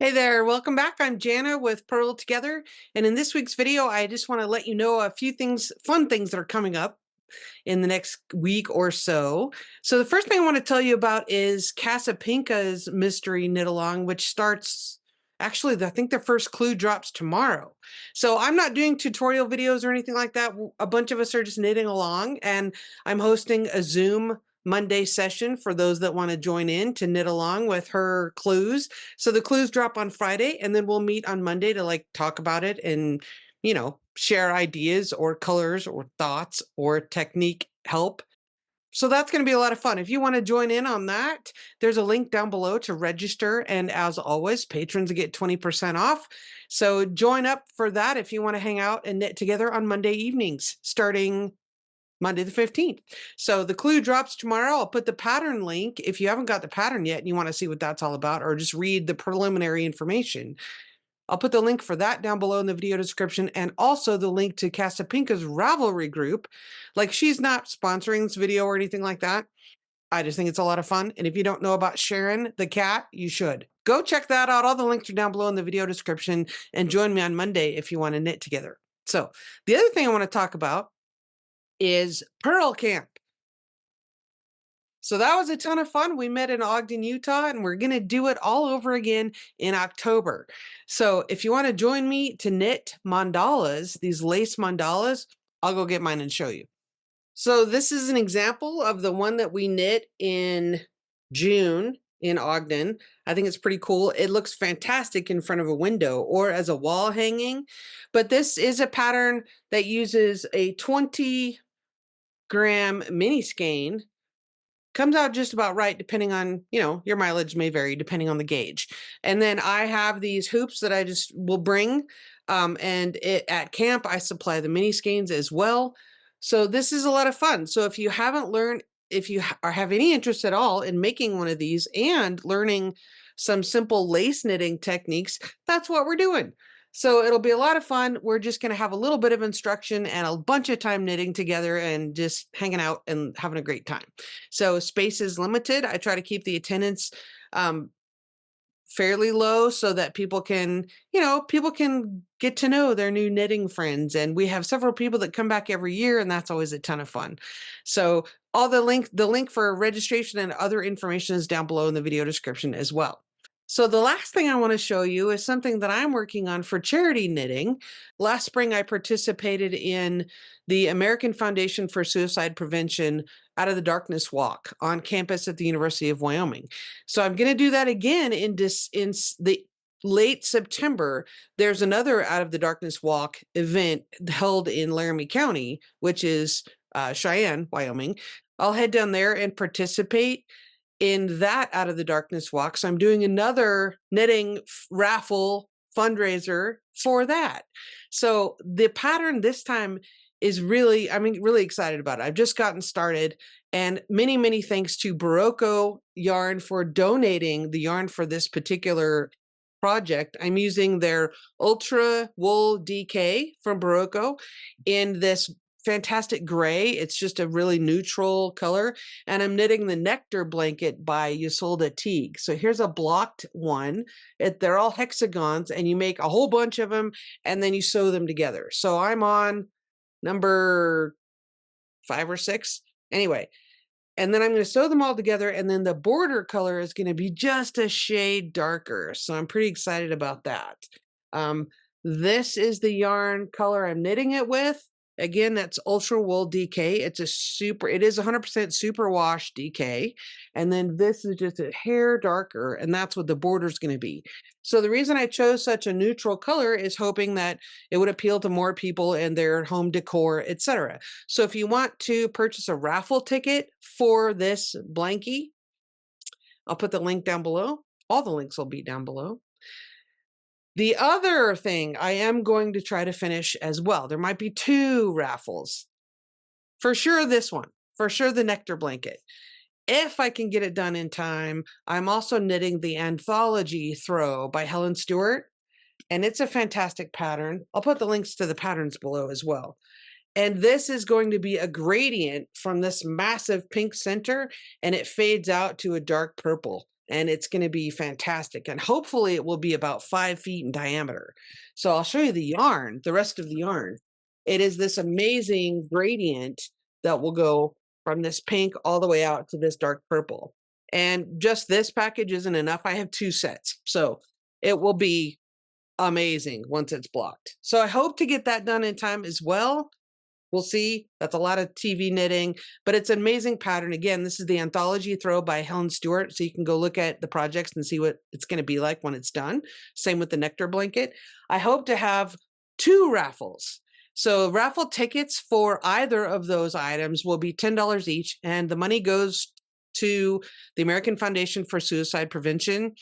Hey there, welcome back. I'm Jana with Purl Together. And in this week's video, I just want to let you know a few things, fun things that are coming up in the next week or so. So the first thing I want to tell you about is Casapinka's Mystery Knit Along, which starts actually, I think their first clue drops tomorrow. So I'm not doing tutorial videos or anything like that. A bunch of us are just knitting along, and I'm hosting a Zoom Monday session for those that want to join in to knit along with her clues. So the clues drop on Friday, and then we'll meet on Monday to talk about it and share ideas or colors or thoughts or technique help. So that's going to be a lot of fun. If you want to join in on that, there's a link down below to register. And as always, patrons get 20% off. So join up for that if you want to hang out and knit together on Monday evenings, starting Monday the 15th. So the clue drops tomorrow. I'll put the pattern link if you haven't got the pattern yet and you want to see what that's all about, or just read the preliminary information. I'll put the link for that down below in the video description, and also the link to Casapinka's Ravelry group. She's not sponsoring this video or anything like that. I just think it's a lot of fun. And if you don't know about Sharon, the cat, you should. Go check that out. All the links are down below in the video description, and join me on Monday if you want to knit together. So the other thing I want to talk about is Purl Camp. So that was a ton of fun. We met in Ogden, Utah, and we're going to do it all over again in October. So if you want to join me to knit mandalas, these lace mandalas, I'll go get mine and show you. So this is an example of the one that we knit in June in Ogden. I think it's pretty cool. It looks fantastic in front of a window or as a wall hanging. But this is a pattern that uses a 20-gram mini skein. Comes out just about right, depending on, your mileage may vary depending on the gauge. And then I have these hoops that I just will bring. At camp, I supply the mini skeins as well. So this is a lot of fun. So if you haven't learned, if you have any interest at all in making one of these and learning some simple lace knitting techniques, that's what we're doing. So it'll be a lot of fun. We're just going to have a little bit of instruction and a bunch of time knitting together and just hanging out and having a great time. So space is limited. I try to keep the attendance fairly low so that people can get to know their new knitting friends. And we have several people that come back every year, and that's always a ton of fun. So all the link for registration and other information is down below in the video description as well. So the last thing I want to show you is something that I'm working on for charity knitting. Last spring, I participated in the American Foundation for Suicide Prevention Out of the Darkness Walk on campus at the University of Wyoming. So I'm going to do that again in the late September. There's another Out of the Darkness Walk event held in Laramie County, which is Cheyenne, Wyoming. I'll head down there and participate in that Out of the Darkness walk. So I'm doing another knitting raffle fundraiser for that. So the pattern this time is really excited about it. I've just gotten started, and many, many thanks to Barocco Yarn for donating the yarn for this particular project. I'm using their Ultra Wool DK from Barocco in this fantastic gray. It's just a really neutral color. And I'm knitting the Nectar blanket by Ysolda Teague. So here's a blocked one. They're all hexagons, and you make a whole bunch of them and then you sew them together. So I'm on number 5 or 6. Anyway, and then I'm going to sew them all together, and then the border color is going to be just a shade darker. So I'm pretty excited about that. This is the yarn color I'm knitting it with. Again, that's Ultra Wool DK. It is 100% superwash DK. And then this is just a hair darker, and that's what the border is going to be. So the reason I chose such a neutral color is hoping that it would appeal to more people in their home decor, etc. So if you want to purchase a raffle ticket for this blankie, I'll put the link down below. All the links will be down below. The other thing I am going to try to finish as well. There might be 2 raffles. For sure this one. For sure the Nectar blanket. If I can get it done in time, I'm also knitting the Anthology throw by Helen Stewart. And it's a fantastic pattern. I'll put the links to the patterns below as well. And this is going to be a gradient from this massive pink center, and it fades out to a dark purple. and it's going to be fantastic. And hopefully it will be about 5 feet in diameter. So I'll show you the yarn, the rest of the yarn. It is this amazing gradient that will go from this pink all the way out to this dark purple. And just this package isn't enough. I have 2 sets. So it will be amazing once it's blocked. So I hope to get that done in time as well. We'll see. That's a lot of TV knitting, but it's an amazing pattern. Again, this is the Anthology throw by Helen Stewart. So you can go look at the projects and see what it's going to be like when it's done. Same with the Nectar blanket. I hope to have 2 raffles. So raffle tickets for either of those items will be $10 each, and the money goes to the American Foundation for Suicide Prevention.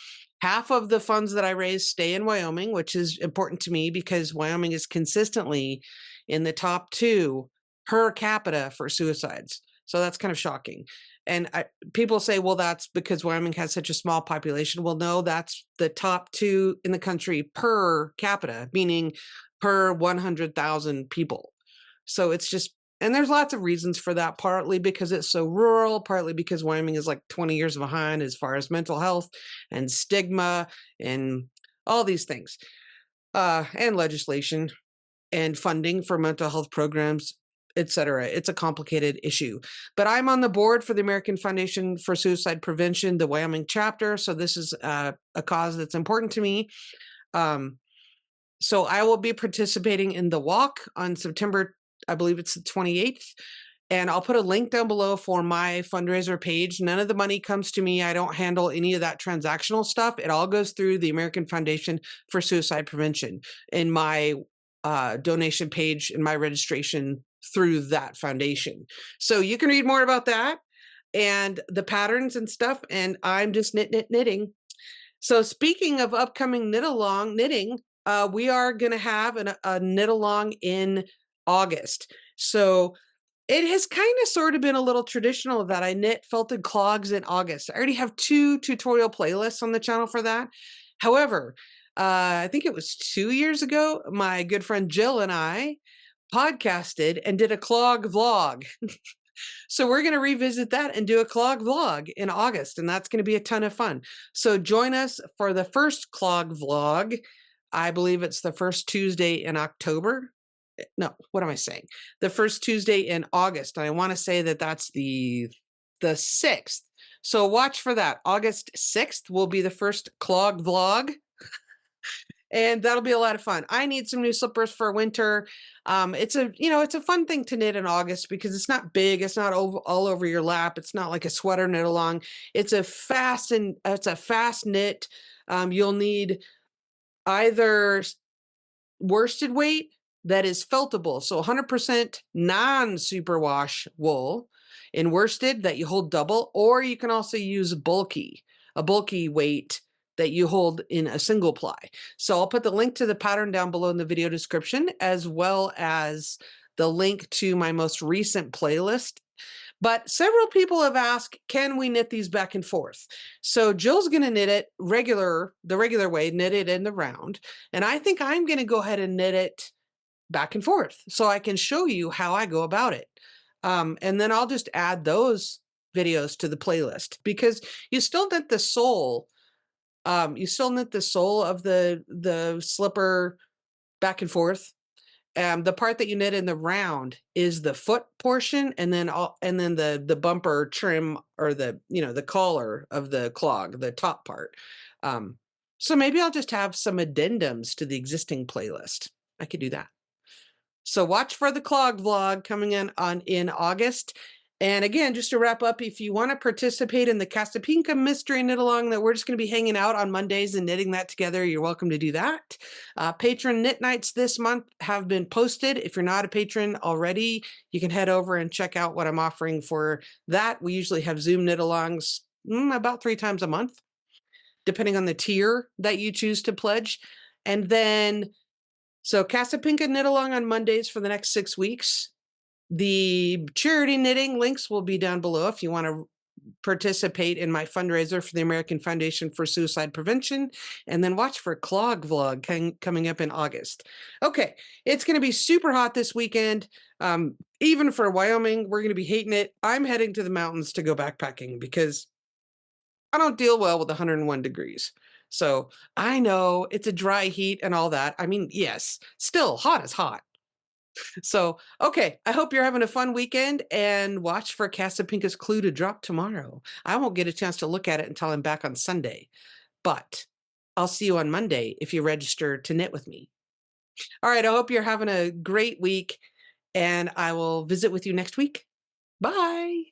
Half of the funds that I raise stay in Wyoming, which is important to me because Wyoming is consistently in the top 2 per capita for suicides. So that's kind of shocking. And people say, well, that's because Wyoming has such a small population. Well, no, that's the top 2 in the country per capita, meaning per 100,000 people. So it's just, and there's lots of reasons for that, partly because it's so rural, partly because Wyoming is like 20 years behind as far as mental health and stigma and all these things, and legislation and funding for mental health programs, etc. It's a complicated issue. But I'm on the board for the American Foundation for Suicide Prevention, the Wyoming chapter. So this is a cause that's important to me. So I will be participating in the walk on September, I believe it's the 28th. And I'll put a link down below for my fundraiser page. None of the money comes to me. I don't handle any of that transactional stuff. It all goes through the American Foundation for Suicide Prevention in my donation page and my registration through that foundation. So you can read more about that and the patterns and stuff. And I'm just knitting. So speaking of upcoming knitting, we are going to have a knit along in August. So it has kind of sort of been a little traditional that I knit felted clogs in August. I already have 2 tutorial playlists on the channel for that. However, I think it was 2 years ago, my good friend Jill and I podcasted and did a clog vlog. So we're going to revisit that and do a clog vlog in August, and that's going to be a ton of fun. So join us for the first clog vlog. I believe it's the first Tuesday in October. No, what am I saying? The first Tuesday in August. And I want to say that that's the 6th. So watch for that. August 6th will be the first clog vlog. And that'll be a lot of fun. I need some new slippers for winter. It's a fun thing to knit in August because it's not big. It's not all over your lap. It's not like a sweater knit along. It's a fast knit. You'll need either worsted weight that is feltable, so 100% non-superwash wool in worsted that you hold double, or you can also use a bulky weight that you hold in a single ply. So I'll put the link to the pattern down below in the video description, as well as the link to my most recent playlist. But several people have asked, can we knit these back and forth? So Jill's going to knit it the regular way, knit it in the round. And I think I'm going to go ahead and knit it back and forth so I can show you how I go about it. And then I'll just add those videos to the playlist because you still knit the sole. You still knit the sole of the slipper back and forth. The part that you knit in the round is the foot portion, and then the bumper trim, or the collar of the clog, the top part. So maybe I'll just have some addendums to the existing playlist. I could do that. So watch for the clog vlog coming in August. And again, just to wrap up, if you want to participate in the Casapinka mystery knit along that we're just going to be hanging out on Mondays and knitting that together, you're welcome to do that. Patron knit nights this month have been posted. If you're not a patron already, you can head over and check out what I'm offering for that. We usually have Zoom knit alongs about 3 times a month, depending on the tier that you choose to pledge. And then, so Casapinka knit along on Mondays for the next 6 weeks. The charity knitting links will be down below if you want to participate in my fundraiser for the American Foundation for Suicide Prevention, and then watch for Clog vlog coming up in August. Okay, it's going to be super hot this weekend. Even for Wyoming, we're going to be hating it. I'm heading to the mountains to go backpacking because I don't deal well with 101 degrees. So I know it's a dry heat and all that. I mean, yes, still hot is hot. So, okay, I hope you're having a fun weekend and watch for Casapinka's clue to drop tomorrow. I won't get a chance to look at it until I'm back on Sunday, but I'll see you on Monday if you register to knit with me. All right, I hope you're having a great week and I will visit with you next week. Bye.